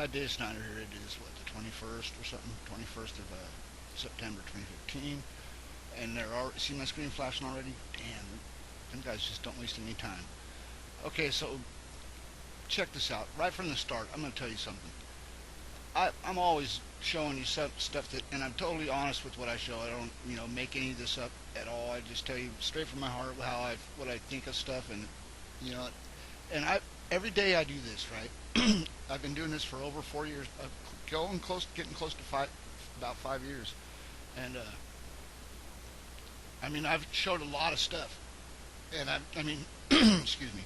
Hi, Dave Snyder here. It is, what, the 21st or something? 21st of September 2015. And there are, see my screen flashing already? Damn, them guys just don't waste any time. Okay, so check this out. Right from the start, I'm going to tell you something. I'm always showing you stuff that, and I'm totally honest with what I show. I don't, make any of this up at all. I just tell you straight from my heart what I think of stuff, and you know, and every day I do this, right? I've been doing this for over 4 years, getting close to about 5 years, and I mean, I've showed a lot of stuff, and I mean, excuse me,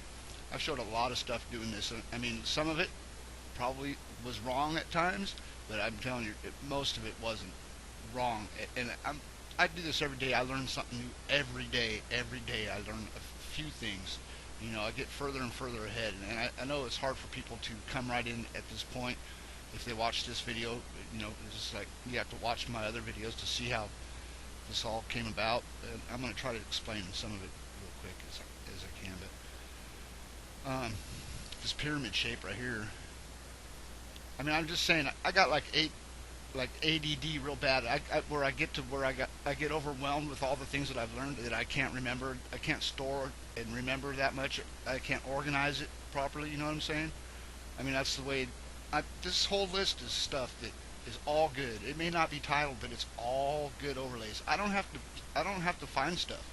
I've showed a lot of stuff doing this. I mean, some of it probably was wrong at times, but I'm telling you, most of it wasn't wrong. And I do this every day. I learn something new every day. Every day I learn a few things. I get further and further ahead, and I know it's hard for people to come right in at this point if they watch this video. It's just like you have to watch my other videos to see how this all came about. And I'm going to try to explain some of it real quick as I can. But this pyramid shape right here. I mean, I'm just saying, I got like ADD real bad. Where I get to where I get overwhelmed with all the things that I've learned that I can't remember. I can't store and remember that much. I can't organize it properly. You know what I'm saying? I mean, that's the way. This whole list is stuff that is all good. It may not be titled, but it's all good overlays. I don't have to. I don't have to find stuff.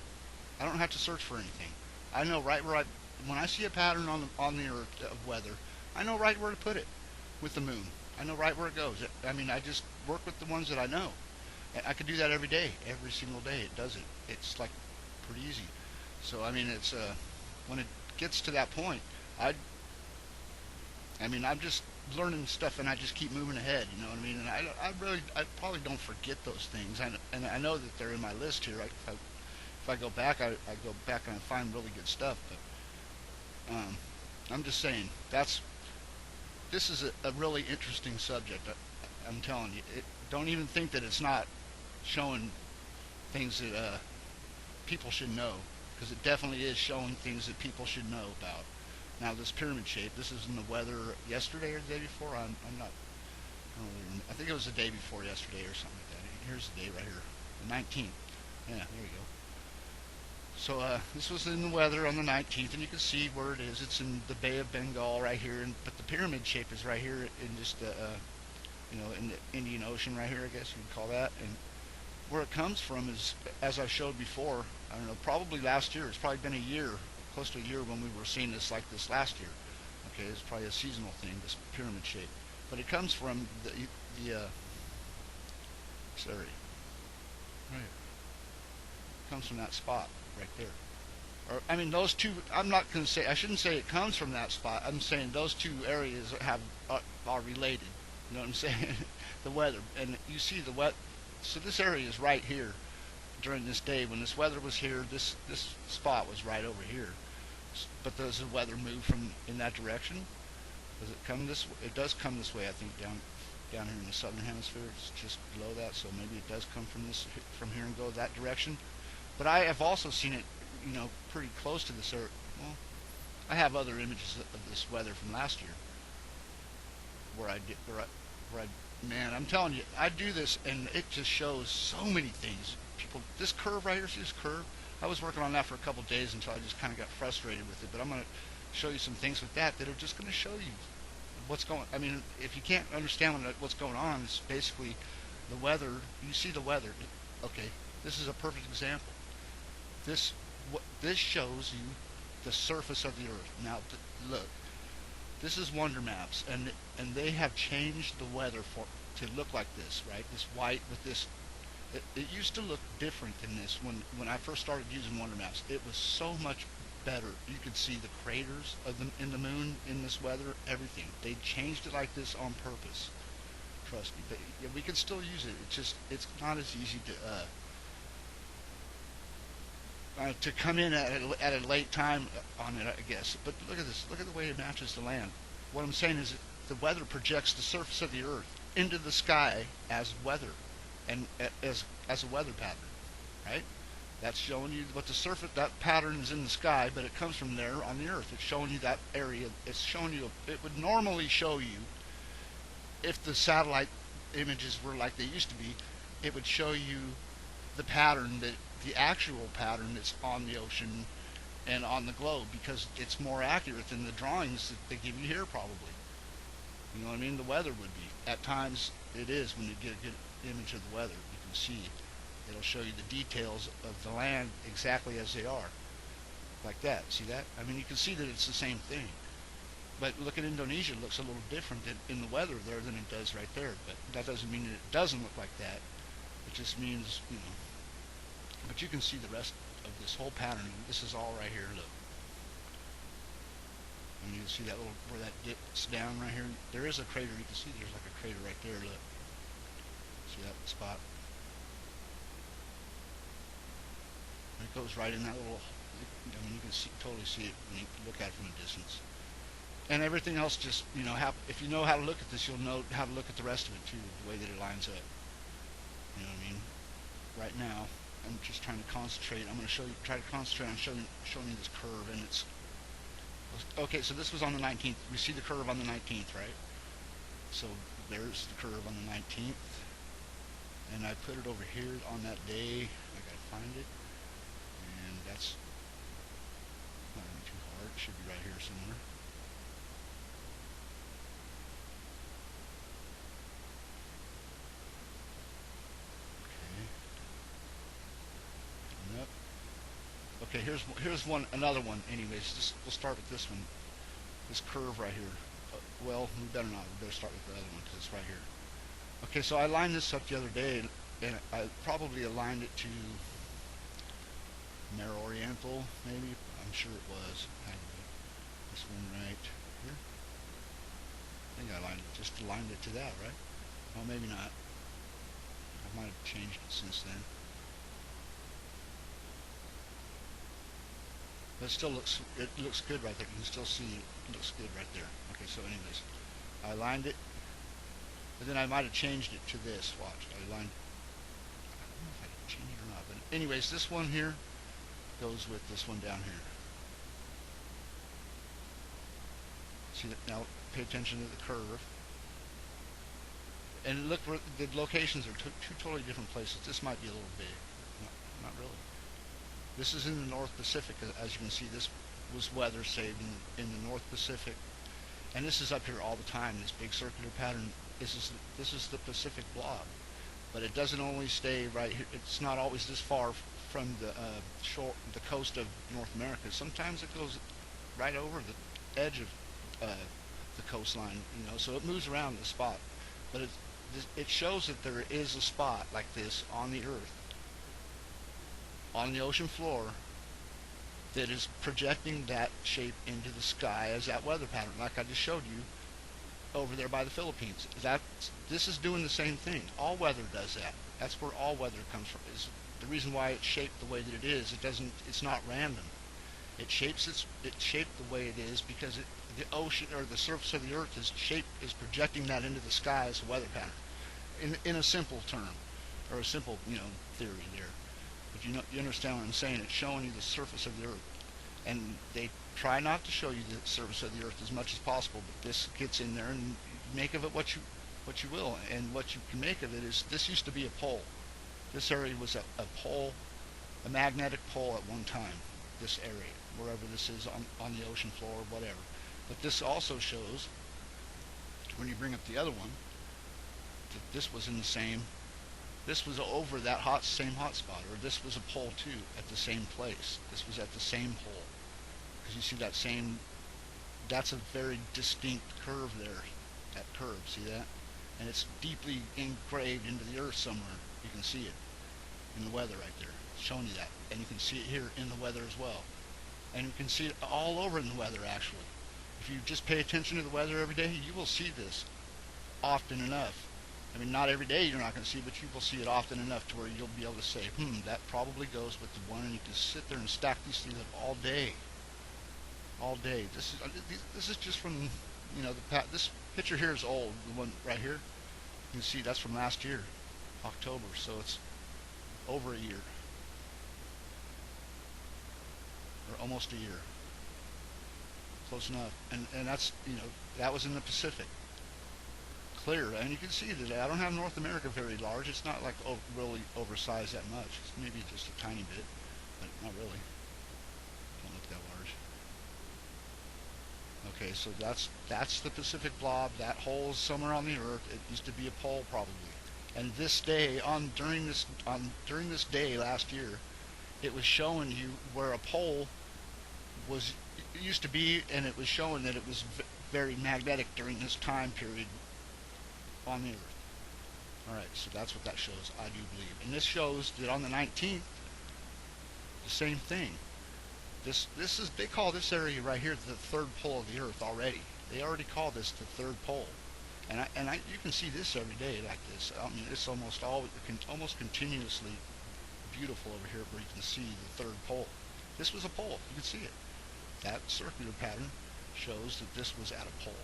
I don't have to search for anything. I know right where I. When I see a pattern on the earth of weather, I know right where to put it with the moon. I know right where it goes. I mean, I just work with the ones that I know. And I could do that every day, every single day. It does it. It's like pretty easy. So I mean, it's when it gets to that point, I I mean, I'm just learning stuff and I just keep moving ahead. You know what I mean? And I probably don't forget those things. And I know that they're in my list here. If I go back, I go back and I find really good stuff. But I'm just saying this is a really interesting subject. I'm telling you, don't even think that it's not showing things that people should know, because it definitely is showing things that people should know about. Now, this pyramid shape, this is in the weather yesterday or the day before. I'm not. I think it was the day before yesterday or something like that. Here's the day right here, the 19th. Yeah, there you go. So this was in the weather on the 19th, and you can see where it is. It's in the Bay of Bengal right here, but the pyramid shape is right here in just in the Indian Ocean right here, I guess you would call that. And where it comes from is, as I showed before, I don't know, probably last year. It's probably been a year, close to a year, when we were seeing this like this last year. Okay, it's probably a seasonal thing, this pyramid shape. But it comes from sorry, right. It comes from that spot right there. Or I mean, those two. I'm not going to say. I shouldn't say it comes from that spot. I'm saying those two areas are related. You know what I'm saying? The weather, and you see the wet. So this area is right here during this day when this weather was here. This spot was right over here. But does the weather move from in that direction? Does it come this? It does come this way. I think down here in the southern hemisphere. It's just below that, so maybe it does come from here and go that direction. But I have also seen it, pretty close to this area. Well, I have other images of this weather from last year where I did where I man, I'm telling you, I do this and it just shows so many things. This curve right here, see this curve? I was working on that for a couple of days until I just kind of got frustrated with it. But I'm going to show you some things with that are just going to show you what's going. I mean, if you can't understand what's going on, it's basically the weather. You see the weather. Okay, this is a perfect example. This shows you the surface of the earth. Now, look, this is Wonder Maps, and they have changed the weather to look like this, right? This white with this. It used to look different than this when I first started using Wonder Maps. It was so much better. You could see the craters in the moon in this weather, everything. They changed it like this on purpose. Trust me. But yeah, we can still use it. It's not as easy to come in at a late time on it, I guess. But look at this. Look at the way it matches the land. What I'm saying is the weather projects the surface of the earth into the sky as weather, and as a weather pattern, right? That's showing you what the surface, that pattern is in the sky, but it comes from there on the earth. It's showing you that area. It's showing you, it would normally show you if the satellite images were like they used to be, it would show you the pattern that the actual pattern that's on the ocean and on the globe, because it's more accurate than the drawings that they give you here probably. You know what I mean? The weather would be. At times it is when you get a good image of the weather. You can see it'll show you the details of the land exactly as they are. Like that. See that? I mean, you can see that it's the same thing. But look at Indonesia, it looks a little different in the weather there than it does right there. But that doesn't mean that it doesn't look like that. It just means, you know. But you can see the rest of this whole pattern. This is all right here. Look. And you can see that little, where that dips down right here. There is a crater. You can see there's like a crater right there. Look. See that spot? And it goes right in that little. I mean, you can see, totally see it when you look at it from a distance. And everything else just, you know, if you know how to look at this, you'll know how to look at the rest of it too, the way that it lines up. You know what I mean? Right now, I'm just trying to concentrate. I'm going to try to concentrate on showing you this curve, and it's okay. So this was on the 19th. We see the curve on the 19th, right? So there's the curve on the 19th, and I put it over here on that day. I gotta find it, and that's not gonna be too hard. It should be right here somewhere. Okay. Nope. Okay, here's another one. Anyways, we'll start with this one. This curve right here. Well, we better not. We better start with the other one because it's right here. Okay, so I lined this up the other day, and I probably aligned it to Mare Oriental, maybe. I'm sure it was. This one right here. I think I just aligned it to that, right? Well, maybe not. I might have changed it since then. But it looks good right there. You can still see it looks good right there. Okay, so anyways, I aligned it, but then I might have changed it to this. Watch, I aligned. I don't know if I can change it or not, but anyways, this one here goes with this one down here. See that now? Pay attention to the curve. And look, the locations are two totally different places. This might be a little big. Not really. This is in the North Pacific. As you can see, this was weather saved in the North Pacific. And this is up here all the time, this big circular pattern. This is the Pacific blob. But it doesn't only stay right here. It's not always this far from the shore, the coast of North America. Sometimes it goes right over the edge of the coastline, you know, so it moves around the spot. But it shows that there is a spot like this on the Earth, on the ocean floor, that is projecting that shape into the sky as that weather pattern, like I just showed you over there by the Philippines. This is doing the same thing. All weather does that. That's where all weather comes from. Is the reason why it's shaped the way that it is. It's not random. It's shaped the way it is because the ocean or the surface of the Earth is projecting that into the sky as a weather pattern. In a simple term, or a simple theory there. But you understand what I'm saying? It's showing you the surface of the Earth, and they try not to show you the surface of the Earth as much as possible. But this gets in there, and make of it what you will. And what you can make of it is this used to be a pole. This area was a pole, a magnetic pole at one time. This area, wherever this is on the ocean floor or whatever. But this also shows, when you bring up the other one, that this was in the same. This was over that same hot spot, or this was a pole too at the same place. This was at the same pole, because you see that same. That's a very distinct curve there. That curve, see that? And it's deeply engraved into the Earth somewhere. You can see it in the weather right there, it's showing you that, and you can see it here in the weather as well, and you can see it all over in the weather actually. If you just pay attention to the weather every day, you will see this often enough. I mean, not every day you're not going to see, but you will see it often enough to where you'll be able to say, that probably goes with the one, and you can sit there and stack these things up all day. All day. This is just from, this picture here is old. The one right here, you can see that's from last year, October, so it's over a year, or almost a year. Close enough. And that's, that was in the Pacific. clear, and you can see that I don't have North America very large. It's not like really oversized that much. It's maybe just a tiny bit, but not really. Don't look that large. Okay, so that's the Pacific blob. That hole's somewhere on the Earth. It used to be a pole probably. And this day during this day last year, it was showing you where a pole was used to be, and it was showing that it was very magnetic during this time period on the Earth. All right, so that's what that shows. I do believe, and this shows that on the 19th, the same thing. This is they call this area right here the third pole of the Earth already. They already call this the third pole, and you can see this every day like this. I mean, it's almost continuously beautiful over here where you can see the third pole. This was a pole. You can see it. That circular pattern shows that this was at a pole.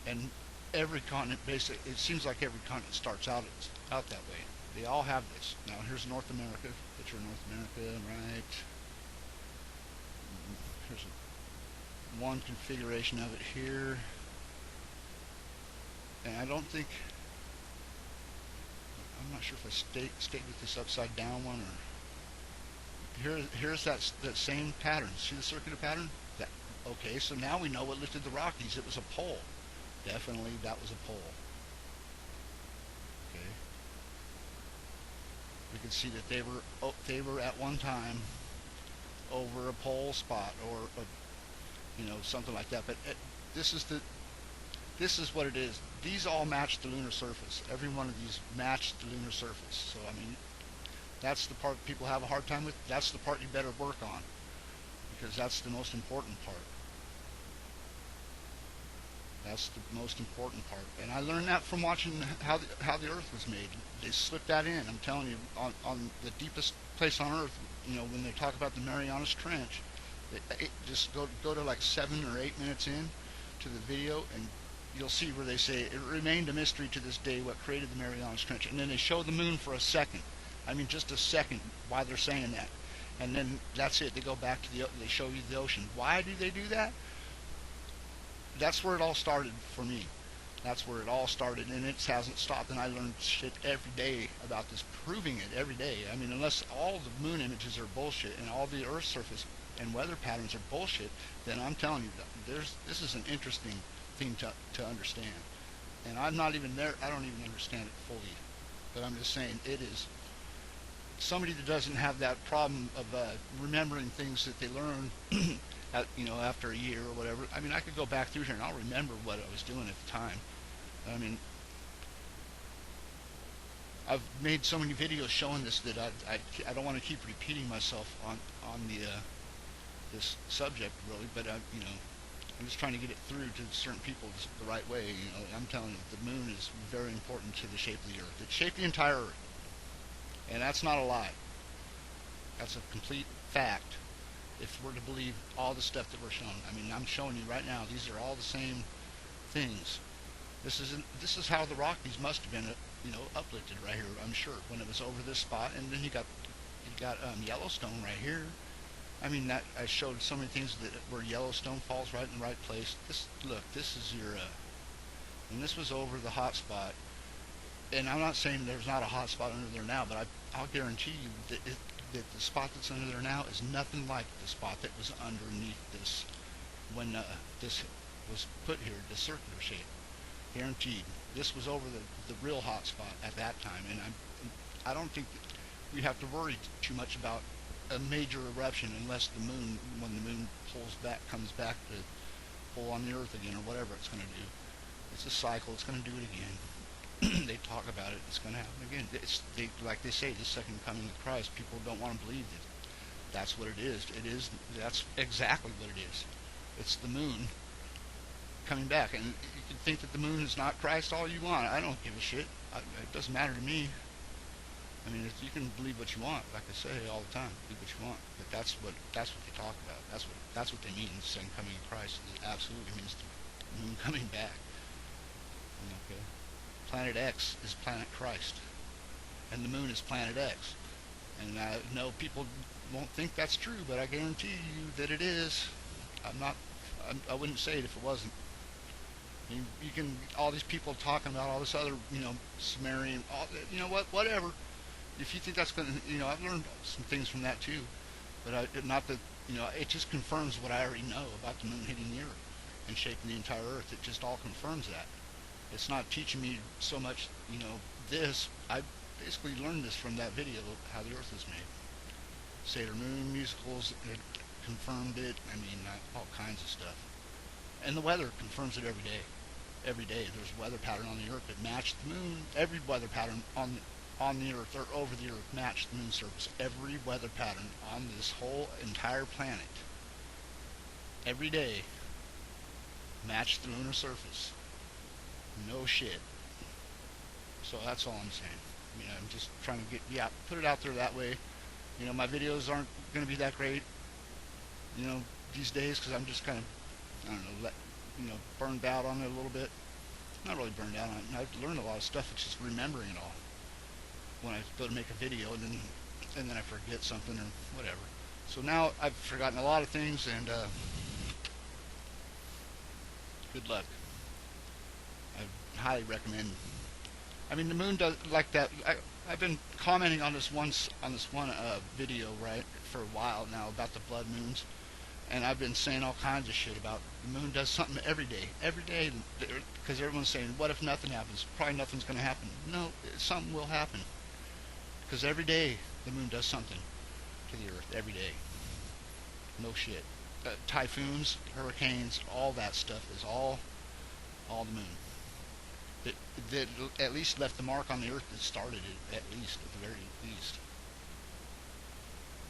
And every continent, basically, it seems like every continent starts out that way. They all have this. Now here's North America. Picture of North America, right? Here's one configuration of it here. And I don't think, I'm not sure if I stayed with this upside down one or here's that same pattern. See the circular pattern? That okay, so now we know what lifted the Rockies. It was a pole. Definitely that was a pole. Okay. We can see that they were at one time over a pole spot or something like that. But this is what it is. These all match the lunar surface. Every one of these matched the lunar surface. So I mean, that's the part people have a hard time with. That's the part you better work on because that's the most important part. That's the most important part. And I learned that from watching how the Earth was made. They slipped that in. I'm telling you, on the deepest place on Earth, when they talk about the Marianas Trench, just go to like 7 or 8 minutes in to the video, and you'll see where they say it remained a mystery to this day what created the Marianas Trench. And then they show the moon for a second. I mean, just a second. Why they're saying that, and then that's it. They go back to they show you the ocean. Why do they do that? That's where it all started for me. That's where it all started, and it hasn't stopped. And I learn shit every day about this, proving it every day. I mean, unless all the moon images are bullshit and all the Earth surface and weather patterns are bullshit, then I'm telling you, this is an interesting thing to understand. And I'm not even there. I don't even understand it fully, but I'm just saying it is. Somebody that doesn't have that problem of remembering things that they learned after a year or whatever. I mean, I could go back through here and I'll remember what I was doing at the time. I mean, I've made so many videos showing this that I don't want to keep repeating myself on this subject really, but I'm just trying to get it through to certain people the right way. I'm telling you, the moon is very important to the shape of the Earth. It shaped the entire Earth, and that's not a lie. That's a complete fact. If we're to believe all the stuff that we're showing, I mean, I'm showing you right now. These are all the same things. This is how the Rockies must have been, uplifted right here. I'm sure when it was over this spot, and then you got Yellowstone right here. I mean, that I showed so many things that where Yellowstone falls right in the right place. This is your, and this was over the hot spot. And I'm not saying there's not a hot spot under there now, but I'll guarantee you that the spot that's under there now is nothing like the spot that was underneath this when this was put here, the circular shape. Guaranteed. This was over the real hot spot at that time, and I don't think that we have to worry too much about a major eruption unless when the moon comes back to pull on the Earth again or whatever it's going to do. It's a cycle. It's going to do it again. They talk about it. It's going to happen again. Like they say, the second coming of Christ. People don't want to believe that that's what it is. That's exactly what it is. It's the moon coming back, and you can think that the moon is not Christ all you want. I don't give a shit. It doesn't matter to me. I mean, you can believe what you want, like I say all the time. Believe what you want, but that's what they talk about. That's what they mean. The second coming of Christ. It absolutely means the moon coming back. Okay. Planet X is Planet Christ, and the moon is Planet X. And I know people won't think that's true, but I guarantee you that it is. I wouldn't say it if it wasn't. You can all these people talking about all this other, Sumerian, all, whatever. If you think that's going to, I've learned some things from that too. But not that, it just confirms what I already know about the moon hitting the Earth and shaping the entire Earth. It just all confirms that. It's not teaching me so much, this. I basically learned this from that video, how the Earth is made. Sailor Moon musicals, it confirmed it. I mean, all kinds of stuff. And the weather confirms it every day. Every day there's a weather pattern on the Earth that matched the moon. Every weather pattern on the Earth or over the Earth matched the moon's surface. Every weather pattern on this whole entire planet, every day, matched the lunar surface. No shit. So that's all I'm saying. I'm just trying to put it out there that way. My videos aren't going to be that great, these days because I'm just kind of, I don't know, burned out on it a little bit. Not really burned out on it. I've learned a lot of stuff. It's just remembering it all when I go to make a video, and then I forget something or whatever. So now I've forgotten a lot of things, and good luck. I highly recommend. I mean, the moon does like that. I've been commenting on this one video, right, for a while now about the blood moons, and I've been saying all kinds of shit about the moon does something every day, because everyone's saying, what if nothing happens? Probably nothing's going to happen. No, something will happen, because every day the moon does something to the Earth, every day. No shit. Typhoons, hurricanes, all that stuff is all the moon. That at least left the mark on the Earth that started it, at the very least.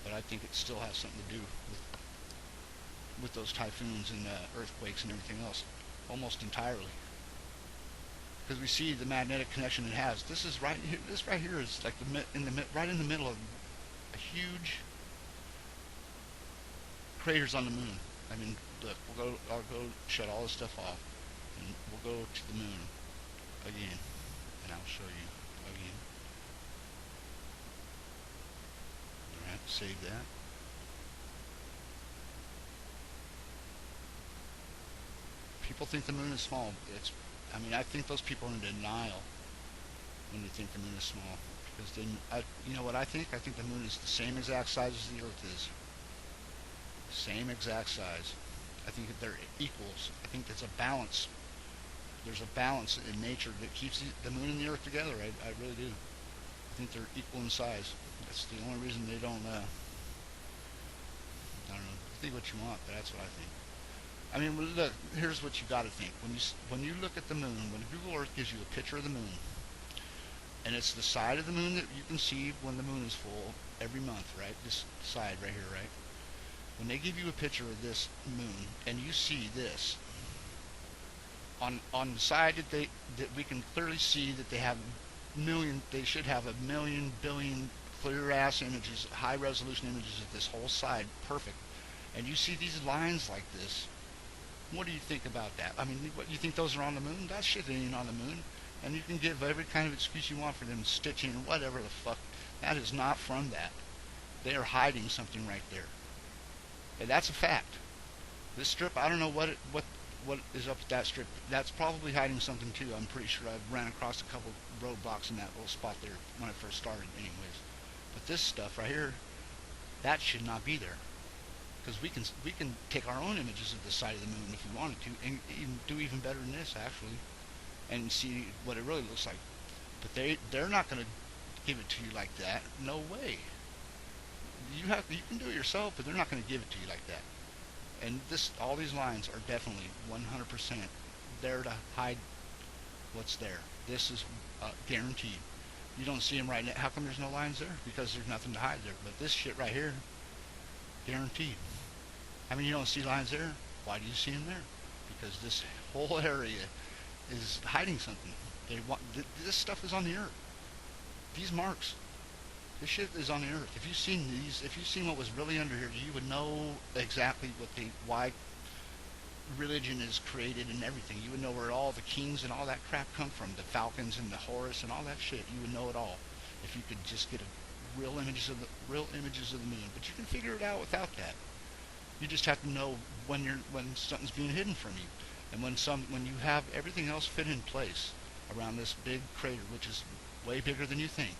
But I think it still has something to do with those typhoons and earthquakes and everything else, almost entirely. Because we see the magnetic connection it has. This is right here. This right here is like right in the middle of a huge craters on the moon. I mean, look, I'll go shut all this stuff off, and we'll go to the moon again, and I'll show you again. Alright, save that. People think the moon is small. I think those people are in denial when they think the moon is small. Because you know what I think? I think the moon is the same exact size as the Earth is. Same exact size. I think that they're equals. I think there's a balance. There's a balance in nature that keeps the moon and the Earth together. I really do. I think they're equal in size. That's the only reason they don't. I don't know. Think what you want, but that's what I think. I mean, look. Here's what you got to think when you look at the moon. When Google Earth gives you a picture of the moon, and it's the side of the moon that you can see when the moon is full every month, right? This side right here, right? When they give you a picture of this moon, and you see this on the side that we can clearly see that they should have a million billion clear ass images, high resolution images of this whole side, perfect. And you see these lines like this. What do you think about that? I mean, what you think those are on the moon? That shit ain't on the moon. And you can give every kind of excuse you want for them stitching or whatever the fuck. That is not from that. They are hiding something right there. And that's a fact. This strip, I don't know what is up with that strip. That's probably hiding something too. I'm pretty sure I've ran across a couple roadblocks in that little spot there when I first started anyways. But this stuff right here, that should not be there. Because we can take our own images of the side of the moon if we wanted to, and do even better than this actually, and see what it really looks like. But they're not going to give it to you like that. No way. You can do it yourself, but they're not going to give it to you like that. And all these lines are definitely 100% there to hide what's there. This is guaranteed. You don't see them right now. How come there's no lines there? Because there's nothing to hide there. But this shit right here, guaranteed. I mean, you don't see lines there. Why do you see them there? Because this whole area is hiding something. This stuff is on the Earth. These marks. This shit is on the Earth. If you've seen what was really under here, you would know exactly why religion is created and everything. You would know where all the kings and all that crap come from, the falcons and the Horus and all that shit. You would know it all if you could just get real images of the moon. But you can figure it out without that. You just have to know when something's being hidden from you. And when you have everything else fit in place around this big crater, which is way bigger than you think,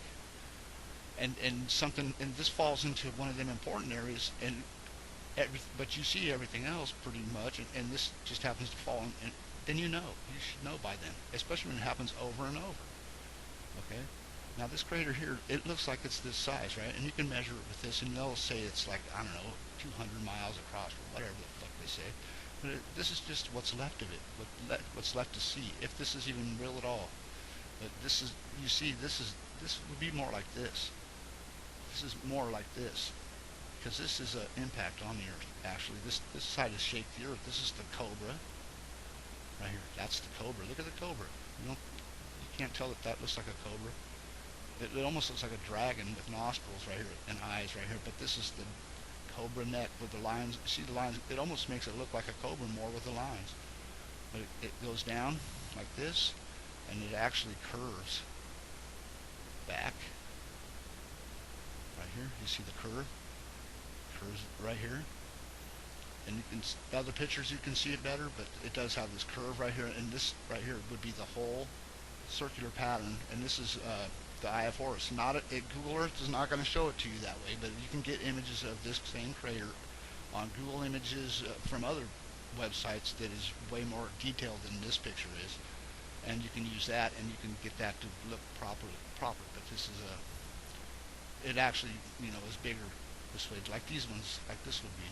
and this falls into one of them important areas, but you see everything else pretty much, and this just happens to fall in, and then you should know by then, especially when it happens over and over. Okay. Now this crater here, it looks like it's this size, right? And you can measure it with this, and they'll say it's like, I don't know, 200 miles across or whatever the fuck they say. But this is just what's left of it, what's left to see, if this is even real at all. But this is, you see, this would be more like this. This is more like this, because this is an impact on the Earth. Actually, this side has shaped the Earth. This is the cobra right here. That's the cobra. Look at the cobra. You can't tell that that looks like a cobra. It almost looks like a dragon with nostrils right here and eyes right here. But this is the cobra neck with the lines. See the lines? It almost makes it look like a cobra more with the lines. But it goes down like this, and it actually curves back right here. You see the curve? Curves right here. And you can, other pictures you can see it better, but it does have this curve right here, and this right here would be the whole circular pattern. And this is the Eye of Horus. Google Earth is not going to show it to you that way, but you can get images of this same crater on Google Images from other websites that is way more detailed than this picture is, and you can use that, and you can get that to look proper. But this is it actually, is bigger this way, like these ones, like this would be.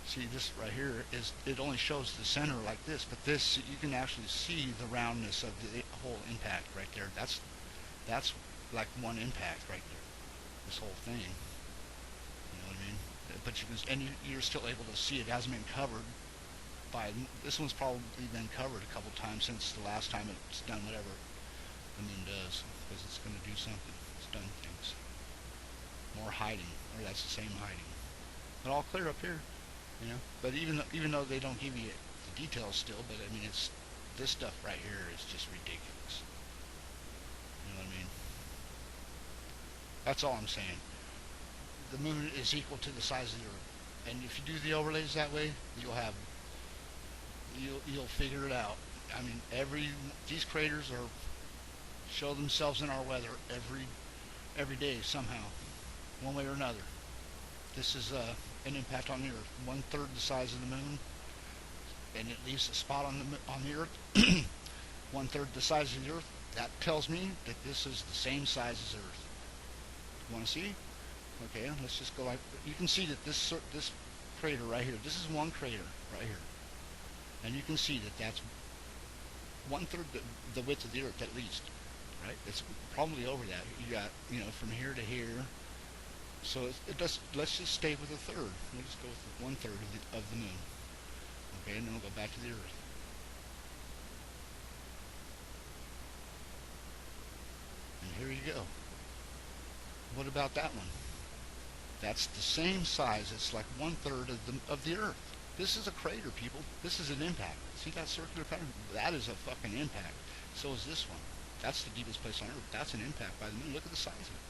See, this right here it only shows the center like this, but this, you can actually see the roundness of the whole impact right there. That's like one impact right there, this whole thing. You know what I mean? But you're still able to see it. Hasn't been covered by, this one's probably been covered a couple times since the last time it's done whatever the moon does, because it's going to do something. It's done things. More hiding, or that's the same hiding. But all clear up here. But even though they don't give you the details still, but I mean, it's this stuff right here is just ridiculous. You know what I mean? That's all I'm saying. The moon is equal to the size of the Earth, and if you do the overlays that way, you'll figure it out. I mean, these craters show themselves in our weather every day somehow, one way or another. This is an impact on the Earth, 1/3 the size of the moon, and it leaves a spot on the Earth, 1/3 the size of the Earth. That tells me that this is the same size as Earth. You want to see? Okay, let's just go like, you can see that this crater right here, this is one crater right here, and you can see that that's 1/3 the width of the Earth at least, right? It's probably over that. You got, from here to here. So let's just stay with 1/3. We'll just go with 1/3 of the moon. Okay, and then we'll go back to the Earth. And here you go. What about that one? That's the same size. It's like 1/3 of the Earth. This is a crater, people. This is an impact. See that circular pattern? That is a fucking impact. So is this one. That's the deepest place on Earth. That's an impact by the moon. Look at the size of it.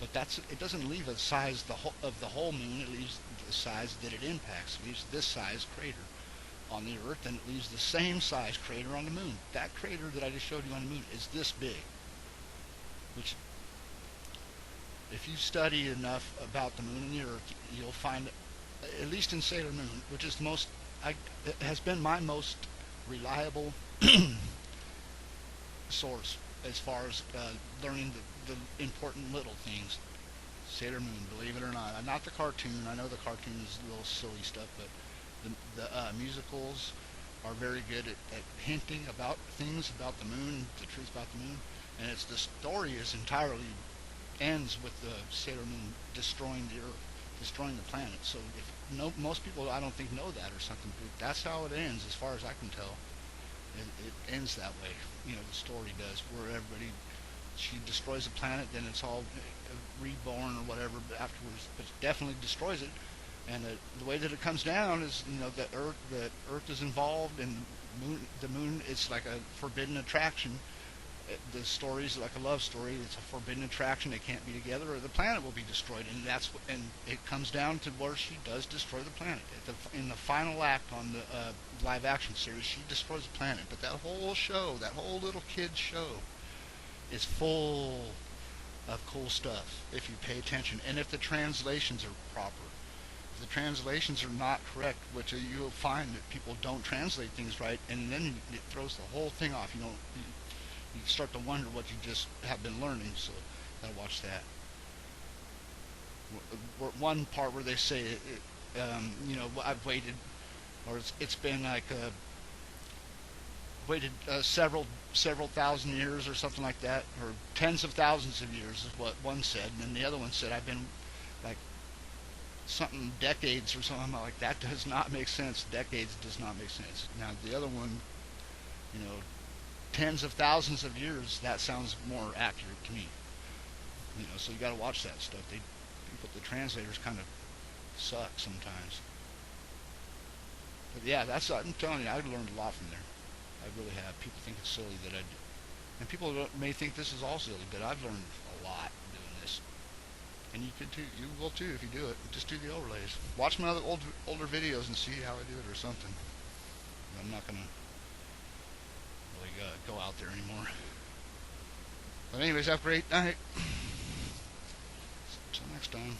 But it doesn't leave a size of the whole moon. It leaves the size that it impacts. It leaves this size crater on the Earth, and it leaves the same size crater on the moon. That crater that I just showed you on the moon is this big. Which, if you study enough about the moon and the Earth, you'll find, at least in Sailor Moon, which is it has been my most reliable source as far as learning the important little things. Sailor Moon, believe it or not the cartoon. I know the cartoon is a little silly stuff, but the musicals are very good at hinting about things about the moon, the truth about the moon, and the story is entirely ends with the Sailor Moon destroying the Earth, destroying the planet. So most people, I don't think, know that or something, but that's how it ends as far as I can tell. It ends that way. The story does, where she destroys the planet, then it's all reborn or whatever afterwards, but it definitely destroys it. And the way that it comes down is, the Earth is involved, and the moon is like a forbidden attraction, The story's like a love story. It's a forbidden attraction. They can't be together, or the planet will be destroyed. And and it comes down to where she does destroy the planet. In the final act on the live action series, she destroys the planet. But that whole show, that whole little kid show, is full of cool stuff if you pay attention, and if the translations are proper. If the translations are not correct, which you'll find that people don't translate things right, and then it throws the whole thing off. You start to wonder what you just have been learning. So, gotta watch that. One part where they say, I've waited, or it's been like waited several thousand years or something like that, or tens of thousands of years is what one said, and then the other one said I've been like something decades or something. Like that does not make sense. Decades does not make sense. Now the other one, you know, tens of thousands of years, that sounds more accurate to me. So you got to watch that stuff. The translators kind of suck sometimes. But yeah, I'm telling you, I learned a lot from there. I really have. People think it's silly that I do, and people may think this is all silly, but I've learned a lot doing this. And you could too. You will too if you do it. Just do the overlays. Watch my other older videos and see how I do it or something. I'm not gonna really go out there anymore. But anyways, have a great night. Until next time.